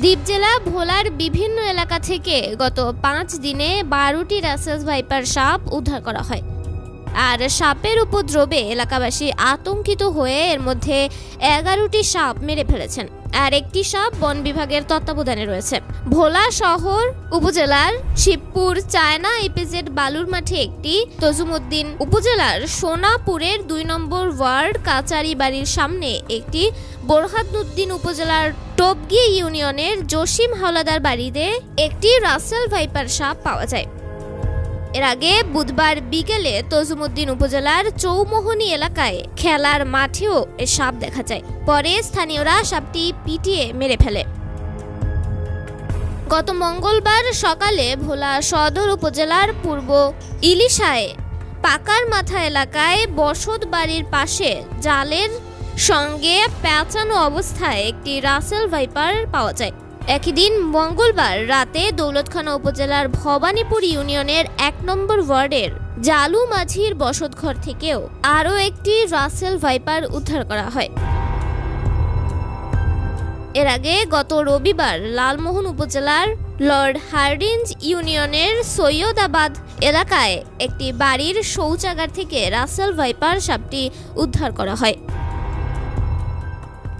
দ্বীপ জেলা ভোলার বিভিন্ন এলাকা থেকে গত 5 দিনে 12টি রাসেলস ভাইপার সাপ উদ্ধার করা হয়। আর সাপের উপদ্রবে এলাকাবাসী আতঙ্কিত হয়ে এর মধ্যে 11টি সাপ মেরে ফেলেছেন, আর একটি সাপ বন বিভাগের তত্ত্বাবধানে রয়েছে। ভোলা শহর উপজেলার শিবপুর চায়না ইপিজেড বালুর মাঠে একটি, তজুমউদ্দিন উপজেলার সোনাপুরের 2 নম্বর ওয়ার্ড কাচারি বাড়ির সামনে একটি, বোরহানউদ্দিন উপজেলার টবগি ইউনিয়নের জসিম হাওলাদার বাড়িতে একটি রাসেল ভাইপার সাপ পাওয়া যায়। এর আগে বুধবার বিকেলে তজুমউদ্দিন উপজেলার চৌমোহনী এলাকায় খেলার মাঠেও এ সাপ দেখা যায়। পরে স্থানীয়রা সাপটি পিটিয়ে মেরে ফেলে। গত মঙ্গলবার সকালে ভোলা সদর উপজেলার পূর্ব ইলিশায় পাকার মাথা এলাকায় বসত বাড়ির পাশে জালের সঙ্গে পেঁচানো অবস্থায় একটি রাসেল ভাইপার পাওয়া যায়। একই দিন মঙ্গলবার রাতে দৌলতখানা উপজেলার ভবানীপুর ইউনিয়নের 1 নম্বর ওয়ার্ডের জালু মাঝির বসতঘর থেকেও আরও একটি রাসেল ভাইপার উদ্ধার করা হয়। এর আগে গত রবিবার লালমোহন উপজেলার লর্ড হার্ডিঞ্জ ইউনিয়নের সৈয়দাবাদ এলাকায় একটি বাড়ির শৌচাগার থেকে রাসেল ভাইপার সাপটি উদ্ধার করা হয়।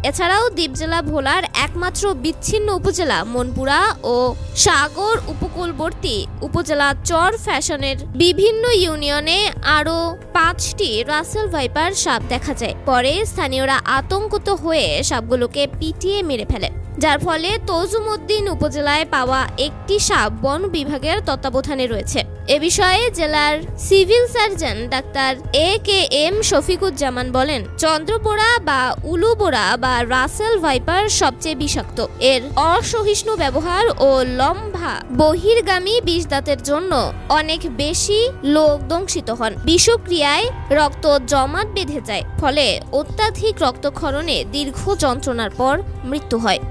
এছাড়াও দ্বীপ জেলা ভোলার একমাত্র বিচ্ছিন্ন উপজেলা মনপুরা ও সাগর উপকূলবর্তী উপজেলা চর ফ্যাশনের বিভিন্ন ইউনিয়নে আরও 5টি রাসেল ভাইপার সাপ দেখা যায়। পরে স্থানীয়রা আতঙ্কিত হয়ে সাপগুলোকে পিটিয়ে মেরে ফেলে, যার ফলে তজুমউদ্দিন উপজেলায় পাওয়া একটি সাপ বন বিভাগের তত্ত্বাবধানে রয়েছে। এ বিষয়ে জেলার civil surgeon doctor AKM Shafiquzzaman বলেন, চন্দ্রবোরা বা উলুবোরা বা রাসেল ভাইপার সবচেয়ে বিষাক্ত। এর অসহিষ্ণু ব্যবহার ও লম্বা বহির্গামী বিষদাঁতের জন্য অনেক বেশি লোক দংশিত হন। বিষক্রিয়ায় রক্ত জমাট বেঁধে যায়, ফলে অত্যাধিক রক্তক্ষরণে দীর্ঘ যন্ত্রণার পর মৃত্যু হয়।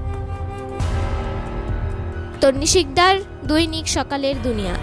তন্নি শিকদার, দৈনিক সকালের দুনিয়া।